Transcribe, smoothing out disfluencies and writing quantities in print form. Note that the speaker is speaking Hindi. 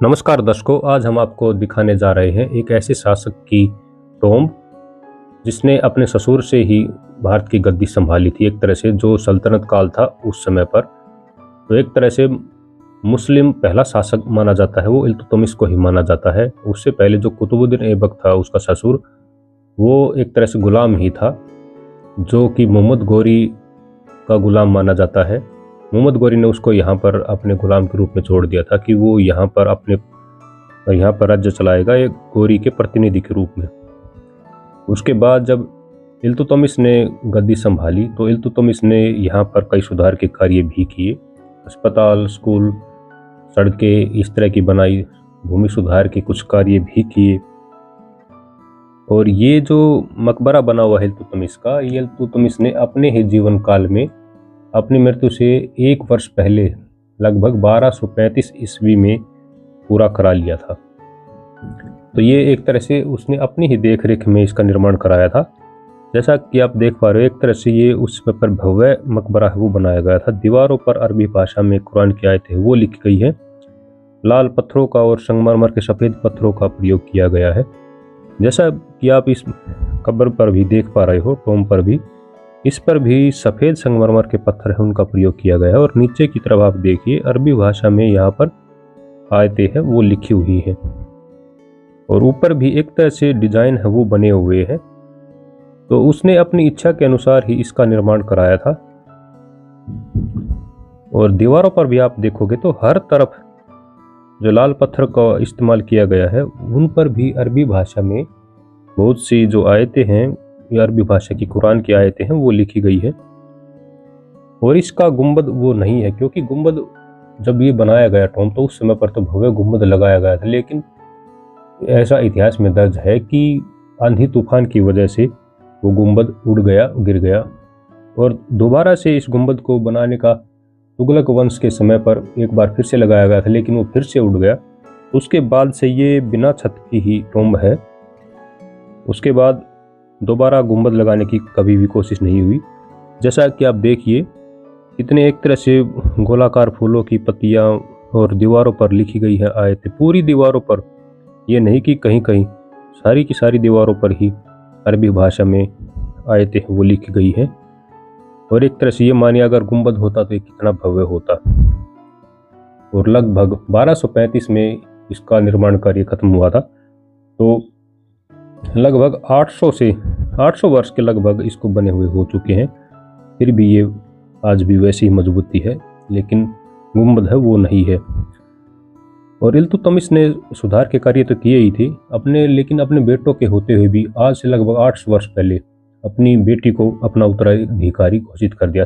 नमस्कार दर्शकों, आज हम आपको दिखाने जा रहे हैं एक ऐसे शासक की टॉम्ब जिसने अपने ससुर से ही भारत की गद्दी संभाली थी। एक तरह से जो सल्तनत काल था उस समय पर, तो एक तरह से मुस्लिम पहला शासक माना जाता है, वो इल्तुतमिश को ही माना जाता है। उससे पहले जो कुतुबुद्दीन ऐबक था, उसका ससुर, वो एक तरह से गुलाम ही था, जो कि मोहम्मद गोरी का गुलाम माना जाता है। मोहम्मद गोरी ने उसको यहाँ पर अपने गुलाम के रूप में छोड़ दिया था कि वो यहाँ पर राज्य चलाएगा, एक गोरी के प्रतिनिधि के रूप में। उसके बाद जब इल्तुतमिश ने गद्दी संभाली तो इल्तुतमिश ने यहाँ पर कई सुधार के कार्य भी किए। अस्पताल, स्कूल, सड़कें इस तरह की बनाई, भूमि सुधार के कुछ कार्य भी किए। और ये जो मकबरा बना हुआ है इल्तुतमिश का, ये इल्तुतमिश ने अपने ही जीवन काल में अपनी मृत्यु से 1 वर्ष पहले लगभग 1235 ईस्वी में पूरा करा लिया था। तो ये एक तरह से उसने अपनी ही देखरेख में इसका निर्माण कराया था। जैसा कि आप देख पा रहे हो, एक तरह से ये उस पर भव्य मकबरा है वो बनाया गया था। दीवारों पर अरबी भाषा में कुरान की आयतें वो लिखी गई है। लाल पत्थरों का और संगमरमर के सफ़ेद पत्थरों का प्रयोग किया गया है। जैसा कि आप इस कब्र पर भी देख पा रहे हो, टॉम्ब पर भी, इस पर भी सफ़ेद संगमरमर के पत्थर है उनका प्रयोग किया गया है। और नीचे की तरफ आप देखिए, अरबी भाषा में यहाँ पर आयतें हैं वो लिखी हुई हैं। और ऊपर भी एक तरह से डिजाइन है वो बने हुए हैं। तो उसने अपनी इच्छा के अनुसार ही इसका निर्माण कराया था। और दीवारों पर भी आप देखोगे तो हर तरफ जो लाल पत्थर का इस्तेमाल किया गया है, उन पर भी अरबी भाषा में बहुत सी जो आयतें हैं, ये अरबी भाषा की कुरान की आयतें हैं वो लिखी गई है। और इसका गुंबद वो नहीं है, क्योंकि गुंबद जब ये बनाया गया टॉम्ब, तो उस समय पर तो भव्य गुंबद लगाया गया था। लेकिन ऐसा इतिहास में दर्ज है कि आंधी तूफान की वजह से वो गुंबद उड़ गया, गिर गया। और दोबारा से इस गुंबद को बनाने का तुगलक वंश के समय पर एक बार फिर से लगाया गया था, लेकिन वो फिर से उड़ गया। उसके बाद से ये बिना छत की ही टॉम्ब है। उसके बाद दोबारा गुंबद लगाने की कभी भी कोशिश नहीं हुई। जैसा कि आप देखिए, कितने एक तरह से गोलाकार फूलों की पत्तियां और दीवारों पर लिखी गई है आयतें, पूरी दीवारों पर। ये नहीं कि कहीं कहीं, सारी की सारी दीवारों पर ही अरबी भाषा में आयतें वो लिखी गई हैं। और एक तरह से ये मानिए, अगर गुंबद होता तो ये कितना भव्य होता। और लगभग 1235 में इसका निर्माण कार्य खत्म हुआ था। तो लगभग 800 वर्ष के लगभग इसको बने हुए हो चुके हैं। फिर भी ये आज भी वैसी ही मजबूती है, लेकिन गुंबद है वो नहीं है। और इल्तुतमिश ने सुधार के कार्य तो किए ही थे अपने, लेकिन अपने बेटों के होते हुए भी आज से लगभग 800 वर्ष पहले अपनी बेटी को अपना उत्तराधिकारी घोषित कर दिया था।